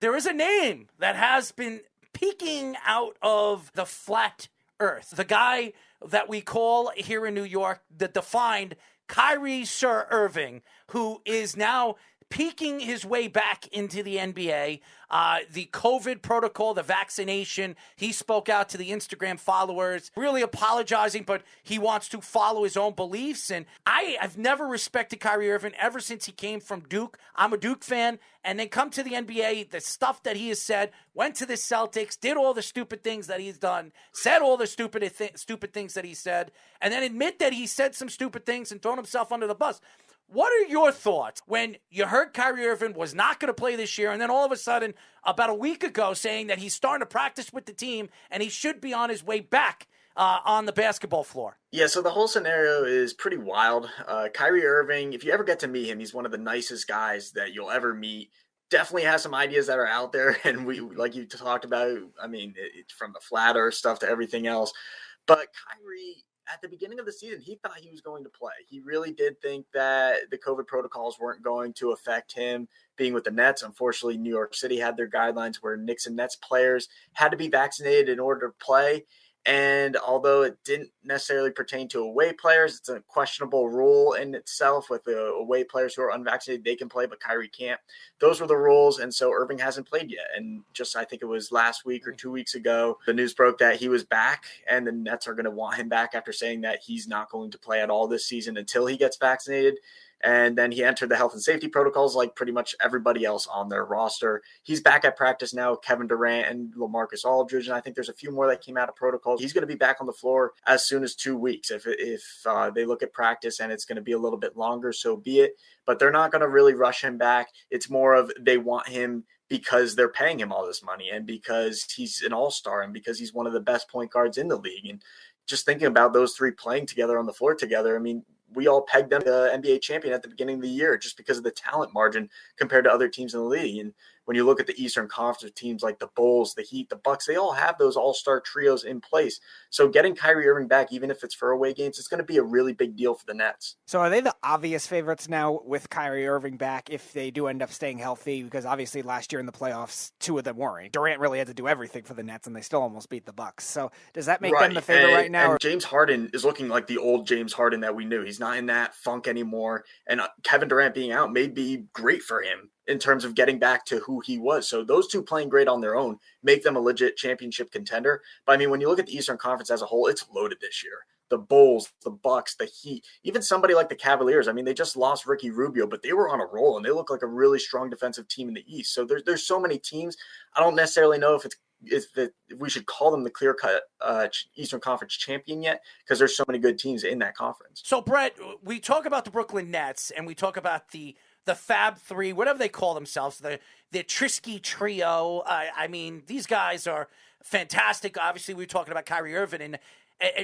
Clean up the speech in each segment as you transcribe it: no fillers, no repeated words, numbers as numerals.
there is a name that has been peeking out of the flat earth. The guy that we call here in New York the defined Kyrie Sir Irving, who is now peeking his way back into the NBA. The COVID protocol, the vaccination, he spoke out to the Instagram followers, really apologizing, but he wants to follow his own beliefs. And I've never respected Kyrie Irving ever since he came from Duke. I'm a Duke fan. And then come to the NBA, the stuff that he has said, went to the Celtics, did all the stupid things that he's done, said all the stupid things that he said, and then admit that he said some stupid things and thrown himself under the bus. What are your thoughts when you heard Kyrie Irving was not going to play this year, and then all of a sudden, about a week ago, saying that he's starting to practice with the team and he should be on his way back on the basketball floor? Yeah, so the whole scenario is pretty wild. Kyrie Irving, if you ever get to meet him, he's one of the nicest guys that you'll ever meet. Definitely has some ideas that are out there, and we, like you talked about, I mean, it's from the flat earth stuff to everything else. But Kyrie, at the beginning of the season, he thought he was going to play. He really did think that the COVID protocols weren't going to affect him being with the Nets. Unfortunately, New York City had their guidelines where Knicks and Nets players had to be vaccinated in order to play. And although it didn't necessarily pertain to away players, it's a questionable rule in itself with the away players who are unvaccinated, they can play, but Kyrie can't. Those were the rules, and so Irving hasn't played yet. And just, I think it was last week or 2 weeks ago, the news broke that he was back, and the Nets are going to want him back after saying that he's not going to play at all this season until he gets vaccinated. And then he entered the health and safety protocols like pretty much everybody else on their roster. He's back at practice now, Kevin Durant and LaMarcus Aldridge, and I think there's a few more that came out of protocols. He's going to be back on the floor as soon as 2 weeks. If they look at practice and it's going to be a little bit longer, so be it. But they're not going to really rush him back. It's more of they want him because they're paying him all this money and because he's an all-star and because he's one of the best point guards in the league. And just thinking about those three playing together on the floor together, I mean, we all pegged them the NBA champion at the beginning of the year just because of the talent margin compared to other teams in the league. And when you look at the Eastern Conference teams like the Bulls, the Heat, the Bucks, they all have those all-star trios in place. So getting Kyrie Irving back, even if it's for away games, it's going to be a really big deal for the Nets. So are they the obvious favorites now with Kyrie Irving back if they do end up staying healthy? Because obviously last year in the playoffs, two of them weren't. Durant really had to do everything for the Nets, and they still almost beat the Bucks. So does that make them the favorite right now? And James Harden is looking like the old James Harden that we knew. He's not in that funk anymore. And Kevin Durant being out may be great for him in terms of getting back to who he was. So those two playing great on their own make them a legit championship contender. But I mean, when you look at the Eastern Conference as a whole, it's loaded this year. The Bulls, the Bucks, the Heat, even somebody like the Cavaliers. I mean, they just lost Ricky Rubio, but they were on a roll and they look like a really strong defensive team in the East. So there's so many teams. I don't necessarily know if we should call them the clear-cut Eastern Conference champion yet, because there's so many good teams in that conference. So, Brett, we talk about the Brooklyn Nets, and we talk about the Fab Three, whatever they call themselves, the Trisky Trio. I mean, these guys are fantastic. Obviously, we're talking about Kyrie Irving, and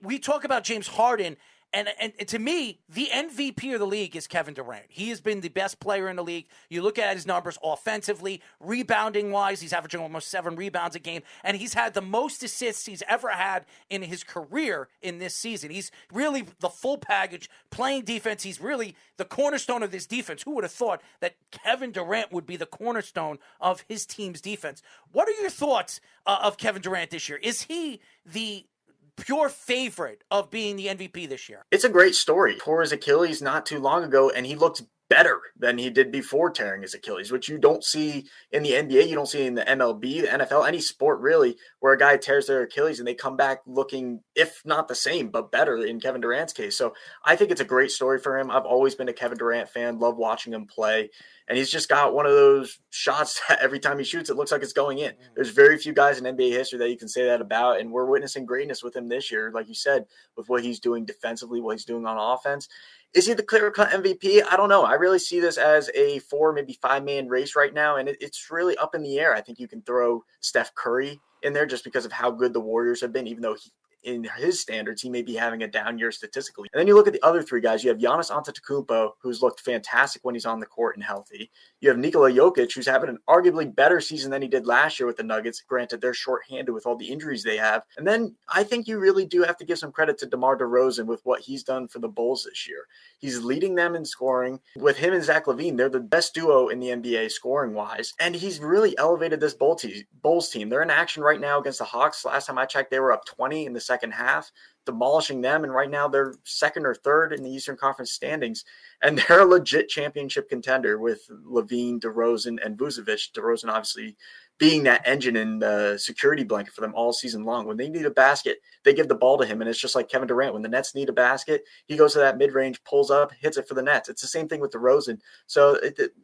we talk about James Harden. And to me, the MVP of the league is Kevin Durant. He has been the best player in the league. You look at his numbers offensively, rebounding-wise, he's averaging almost 7 rebounds a game, and he's had the most assists he's ever had in his career in this season. He's really the full package, playing defense. He's really the cornerstone of this defense. Who would have thought that Kevin Durant would be the cornerstone of his team's defense? What are your thoughts of Kevin Durant this year? Is he the pure favorite of being the MVP this year? It's a great story. Tore his Achilles not too long ago, and he looked better than he did before tearing his Achilles, which you don't see in the NBA. You don't see in the MLB, the NFL, any sport really, where a guy tears their Achilles and they come back looking, if not the same, but better in Kevin Durant's case. So I think it's a great story for him. I've always been a Kevin Durant fan, love watching him play. And he's just got one of those shots that every time he shoots, it looks like it's going in. There's very few guys in NBA history that you can say that about. And we're witnessing greatness with him this year, like you said, with what he's doing defensively, what he's doing on offense. Is he the clear-cut MVP? I don't know. I really see this as a 4, maybe 5-man race right now, and it's really up in the air. I think you can throw Steph Curry in there just because of how good the Warriors have been, even though in his standards, he may be having a down year statistically. And then you look at the other three guys. You have Giannis Antetokounmpo, who's looked fantastic when he's on the court and healthy. You have Nikola Jokic, who's having an arguably better season than he did last year with the Nuggets. Granted, they're shorthanded with all the injuries they have. And then I think you really do have to give some credit to DeMar DeRozan with what he's done for the Bulls this year. He's leading them in scoring. With him and Zach LaVine, they're the best duo in the NBA scoring-wise. And he's really elevated this Bulls team. They're in action right now against the Hawks. Last time I checked, they were up 20 in the second half, demolishing them. And right now they're second or third in the Eastern Conference standings. And they're a legit championship contender with LaVine, DeRozan, and Vucevic. DeRozan obviously being that engine and security blanket for them all season long. When they need a basket, they give the ball to him. And it's just like Kevin Durant. When the Nets need a basket, he goes to that mid-range, pulls up, hits it for the Nets. It's the same thing with DeRozan. So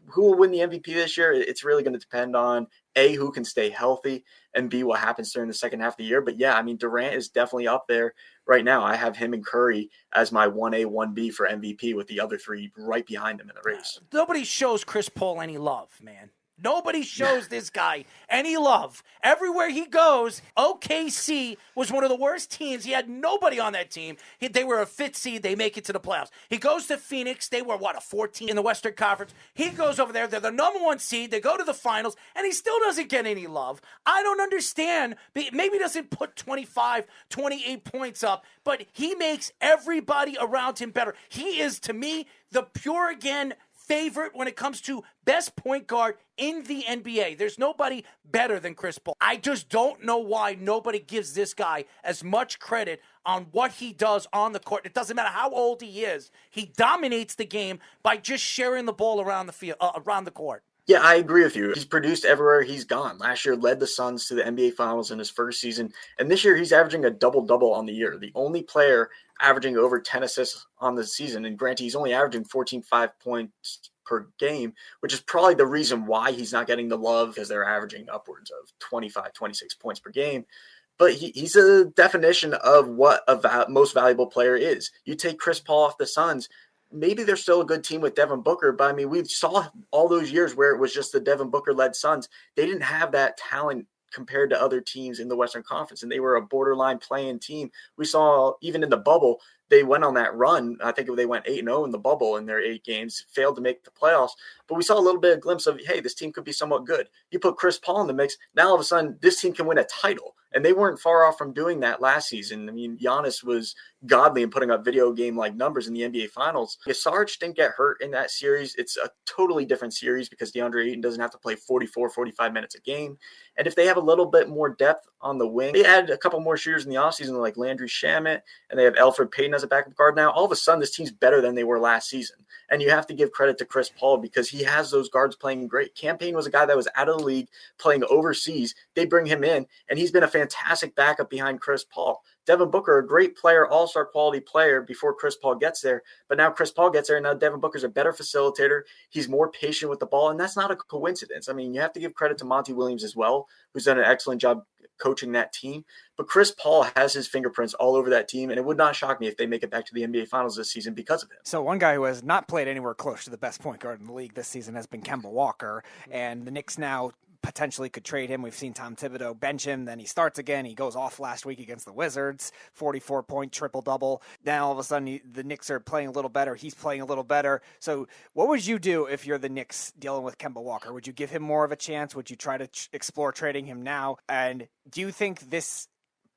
who will win the MVP this year? It's really going to depend on A, who can stay healthy, and B, what happens during the second half of the year. But yeah, I mean, Durant is definitely up there right now. I have him and Curry as my 1A, 1B for MVP with the other three right behind him in the race. Nobody shows Chris Paul any love, man. Nobody shows this guy any love. Everywhere he goes, OKC was one of the worst teams. He had nobody on that team. They were a fifth seed. They make it to the playoffs. He goes to Phoenix. They were, a 14 in the Western Conference. He goes over there. They're the number one seed. They go to the finals, and he still doesn't get any love. I don't understand. Maybe he doesn't put 25, 28 points up, but he makes everybody around him better. He is, to me, the pure, again, favorite when it comes to best point guard in the NBA. There's nobody better than Chris Paul. I just don't know why nobody gives this guy as much credit on what he does on the court. It doesn't matter how old he is. He dominates the game by just sharing the ball around the field, around the court. Yeah, I agree with you. He's produced everywhere he's gone. Last year led the Suns to the NBA Finals in his first season. And this year he's averaging a double-double on the year. The only player averaging over 10 assists on the season. And granted, he's only averaging 14.5 points per game, which is probably the reason why he's not getting the love, because they're averaging upwards of 25, 26 points per game. But he's a definition of what a most valuable player is. You take Chris Paul off the Suns, maybe they're still a good team with Devin Booker, but I mean, we saw all those years where it was just the Devin Booker-led Suns. They didn't have that talent compared to other teams in the Western Conference, and they were a borderline playing team. We saw even in the bubble, they went on that run. I think they went 8-0 in the bubble in their 8 games, failed to make the playoffs. But we saw a little bit of glimpse of, hey, this team could be somewhat good. You put Chris Paul in the mix, now all of a sudden this team can win a title. And they weren't far off from doing that last season. I mean, Giannis was godly in putting up video game-like numbers in the NBA Finals. If Sarge didn't get hurt in that series, it's a totally different series because DeAndre Ayton doesn't have to play 44, 45 minutes a game. And if they have a little bit more depth on the wing, they add a couple more shooters in the offseason like Landry Shamet, and they have Elfrid Payton as a backup guard now. All of a sudden, this team's better than they were last season. And you have to give credit to Chris Paul because he has those guards playing great. Cam Payne was a guy that was out of the league playing overseas. They bring him in, and he's been a fantastic backup behind Chris Paul. Devin Booker, a great player, all-star quality player before Chris Paul gets there. But now Chris Paul gets there, and now Devin Booker's a better facilitator. He's more patient with the ball, and that's not a coincidence. I mean, you have to give credit to Monty Williams as well, who's done an excellent job coaching that team. But Chris Paul has his fingerprints all over that team, and it would not shock me if they make it back to the NBA Finals this season because of him. So one guy who has not played anywhere close to the best point guard in the league this season has been Kemba Walker, and the Knicks now potentially could trade him. We've seen Tom Thibodeau bench him, then he starts again. He goes off last week against the Wizards, 44-point triple-double. Then all of a sudden the Knicks are playing a little better. He's playing a little better. So what would you do if you're the Knicks dealing with Kemba Walker? Would you give him more of a chance? Would you try to explore trading him now? And do you think this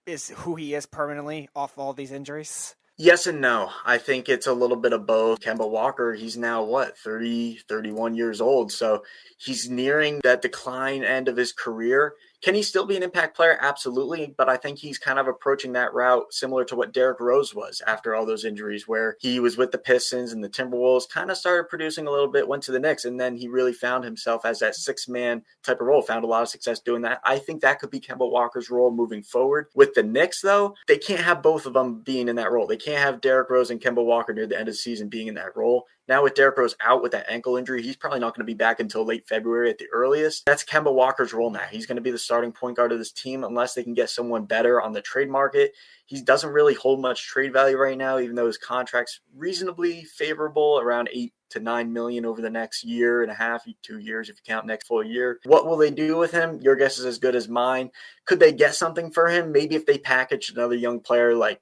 is who he is permanently off all these injuries? Yes and no. I think it's a little bit of both. Kemba Walker, he's now 30, 31 years old. So he's nearing that decline end of his career. Can he still be an impact player? Absolutely. But I think he's kind of approaching that route similar to what Derrick Rose was after all those injuries, where he was with the Pistons and the Timberwolves, kind of started producing a little bit, went to the Knicks, and then he really found himself as that six-man type of role, found a lot of success doing that. I think that could be Kemba Walker's role moving forward. With the Knicks, though, they can't have both of them being in that role. They can't have Derrick Rose and Kemba Walker near the end of the season being in that role. Now with Derrick Rose out with that ankle injury, he's probably not going to be back until late February at the earliest. That's Kemba Walker's role now. He's going to be the starting point guard of this team unless they can get someone better on the trade market. He doesn't really hold much trade value right now, even though his contract's reasonably favorable, around $8 to $9 million over the next year and a half, 2 years if you count next full year. What will they do with him? Your guess is as good as mine. Could they get something for him? Maybe if they package another young player like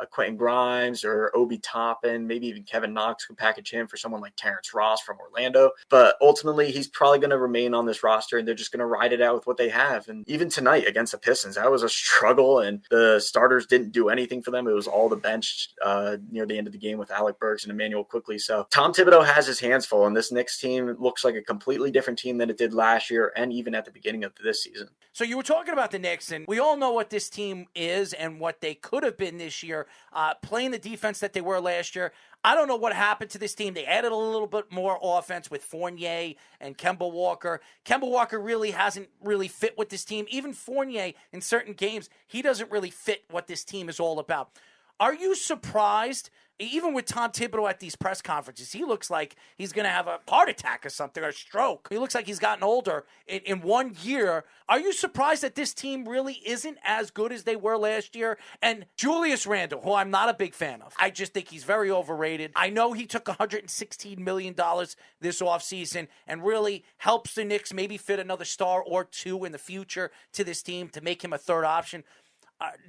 Quentin Grimes or Obi Toppin, maybe even Kevin Knox could package him for someone like Terrence Ross from Orlando. But ultimately, he's probably going to remain on this roster, and they're just going to ride it out with what they have. And even tonight against the Pistons, that was a struggle, and the starters didn't do anything for them. It was all the bench near the end of the game with Alec Burks and Emmanuel Quickley. So Tom Thibodeau has his hands full, and this Knicks team looks like a completely different team than it did last year and even at the beginning of this season. So you were talking about the Knicks, and we all know what this team is and what they could have been this year, playing the defense that they were last year. I don't know what happened to this team. They added a little bit more offense with Fournier and Kemba Walker. Kemba Walker really hasn't really fit with this team. Even Fournier, in certain games, he doesn't really fit what this team is all about. Are you surprised? Even with Tom Thibodeau at these press conferences, he looks like he's going to have a heart attack or something, or a stroke. He looks like he's gotten older in 1 year. Are you surprised that this team really isn't as good as they were last year? And Julius Randle, who I'm not a big fan of, I just think he's very overrated. I know he took $116 million this offseason and really helps the Knicks maybe fit another star or two in the future to this team to make him a third option.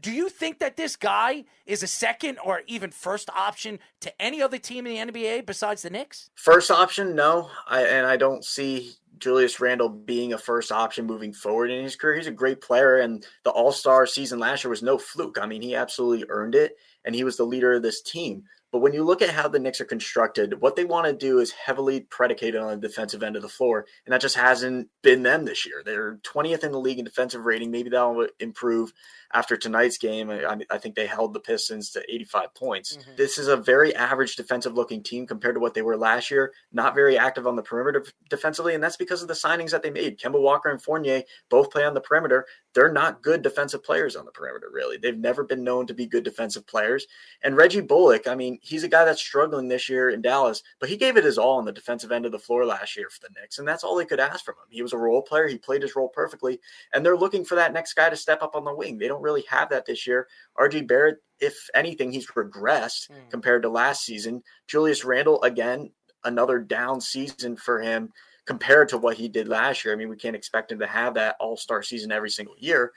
Do you think that this guy is a second or even first option to any other team in the NBA besides the Knicks? First option, no. I don't see Julius Randle being a first option moving forward in his career. He's a great player, and the All-Star season last year was no fluke. I mean, he absolutely earned it, and he was the leader of this team. But when you look at how the Knicks are constructed, what they want to do is heavily predicated on the defensive end of the floor, and that just hasn't been them this year. They're 20th in the league in defensive rating. Maybe that'll improve after tonight's game. I think they held the Pistons to 85 points. Mm-hmm. This is a very average defensive-looking team compared to what they were last year. Not very active on the perimeter defensively, and that's because of the signings that they made. Kemba Walker and Fournier both play on the perimeter. They're not good defensive players on the perimeter, really. They've never been known to be good defensive players. And Reggie Bullock, I mean, he's a guy that's struggling this year in Dallas, but he gave it his all on the defensive end of the floor last year for the Knicks, and that's all they could ask from him. He was a role player. He played his role perfectly, and they're looking for that next guy to step up on the wing. They don't really have that this year. RJ Barrett, if anything, he's regressed compared to last season. Julius Randle, again, another down season for him compared to what he did last year. I mean, we can't expect him to have that all-star season every single year.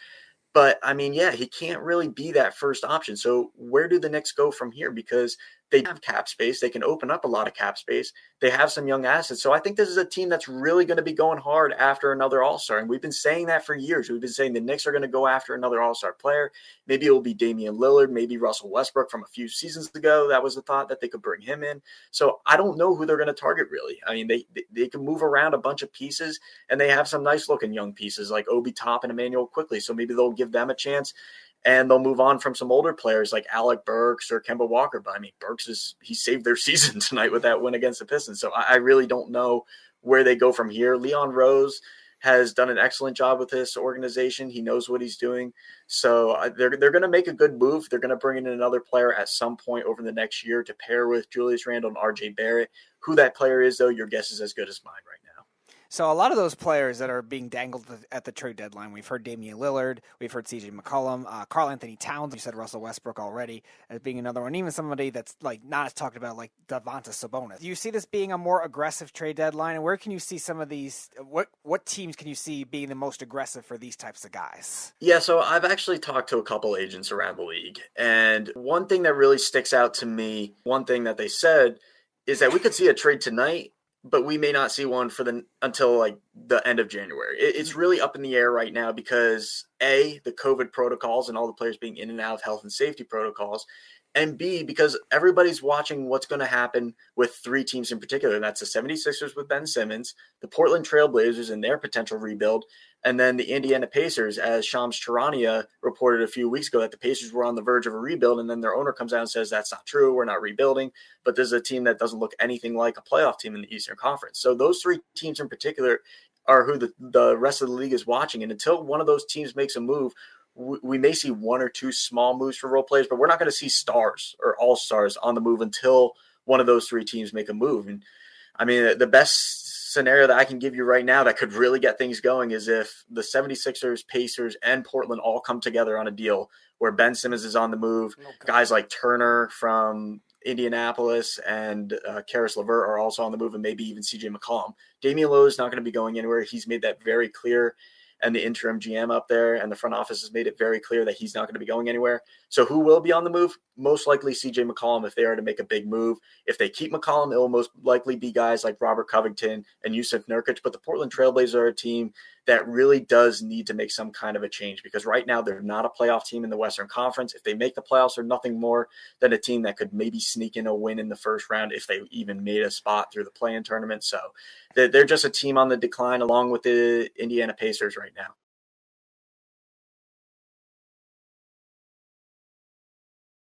But, I mean, yeah, he can't really be that first option. So where do the Knicks go from here? Because they have cap space. They can open up a lot of cap space. They have some young assets. So I think this is a team that's really going to be going hard after another All-Star. And we've been saying that for years. We've been saying the Knicks are going to go after another All-Star player. Maybe it will be Damian Lillard, maybe Russell Westbrook from a few seasons ago. That was the thought that they could bring him in. So I don't know who they're going to target, really. I mean, they can move around a bunch of pieces, and they have some nice-looking young pieces like Obi Toppin and Emmanuel Quickley. So maybe they'll give them a chance. And they'll move on from some older players like Alec Burks or Kemba Walker. But I mean, he saved their season tonight with that win against the Pistons. So I really don't know where they go from here. Leon Rose has done an excellent job with this organization. He knows what he's doing. So they're going to make a good move. They're going to bring in another player at some point over the next year to pair with Julius Randle and RJ Barrett. Who that player is, though, your guess is as good as mine right now. So a lot of those players that are being dangled at the trade deadline, we've heard Damian Lillard, we've heard CJ McCollum, Karl Anthony Towns, you said Russell Westbrook already as being another one, even somebody that's like not as talked about like Domantas Sabonis. Do you see this being a more aggressive trade deadline? And where can you see some of these, what teams can you see being the most aggressive for these types of guys? Yeah, so I've actually talked to a couple agents around the league. And one thing that really sticks out to me, one thing that they said is that we could see a trade tonight, but we may not see one until like the end of January. It's really up in the air right now because A, the COVID protocols and all the players being in and out of health and safety protocols, and B, because everybody's watching what's going to happen with three teams in particular. That's the 76ers with Ben Simmons, the Portland Trailblazers and their potential rebuild, and then the Indiana Pacers, as Shams Charania reported a few weeks ago that the Pacers were on the verge of a rebuild, and then their owner comes out and says, that's not true, we're not rebuilding, but this is a team that doesn't look anything like a playoff team in the Eastern Conference. So those three teams in particular are who the rest of the league is watching, and until one of those teams makes a move, we may see one or two small moves for role players, but we're not going to see stars or all-stars on the move until one of those three teams make a move. And I mean, the best scenario that I can give you right now that could really get things going is if the 76ers, Pacers, and Portland all come together on a deal where Ben Simmons is on the move. Okay. Guys like Turner from Indianapolis and Karis LeVert are also on the move, and maybe even CJ McCollum. Damian Lillard is not going to be going anywhere. He's made that very clear. And the interim GM up there and the front office has made it very clear that he's not going to be going anywhere. So who will be on the move? Most likely CJ McCollum if they are to make a big move. If they keep McCollum, it will most likely be guys like Robert Covington and Yusuf Nurkic. But the Portland Trailblazers are a team that really does need to make some kind of a change because right now they're not a playoff team in the Western Conference. If they make the playoffs, they're nothing more than a team that could maybe sneak in a win in the first round if they even made a spot through the play-in tournament. So they're just a team on the decline along with the Indiana Pacers right now.